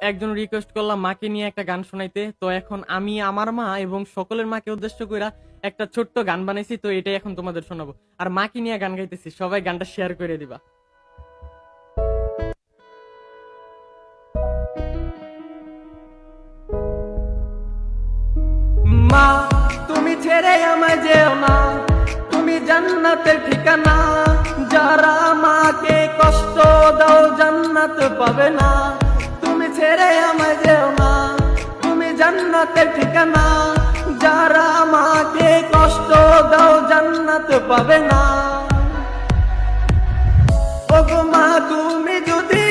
একজন রিকোয়েস্ট করলাম মাকে নিয়ে একটা গান শোনাইতে, তো এখন আমি আমার মা এবং সকলের মাকে উদ্দেশ্য কইরা একটা ছোট্ট গান বানাইছি, তো এটাই এখন তোমাদের শোনাবো। আর মাকে নিয়ে গান গাইতেছি, সবাই গানটা শেয়ার করে দিবা। মা, তুমি ছেড়ে আমায় যেও না, তুমি জান্নাতের ঠিকানা। যারা মাকে কষ্ট দাও জান্নাত পাবে না। তুমি ছেড়ে আমায় যেও না, তুমি জান্নাতের ঠিকানা। যারা মাকে কষ্ট দাও জান্নাত পাবে না। ওগো মা, তুমি যদি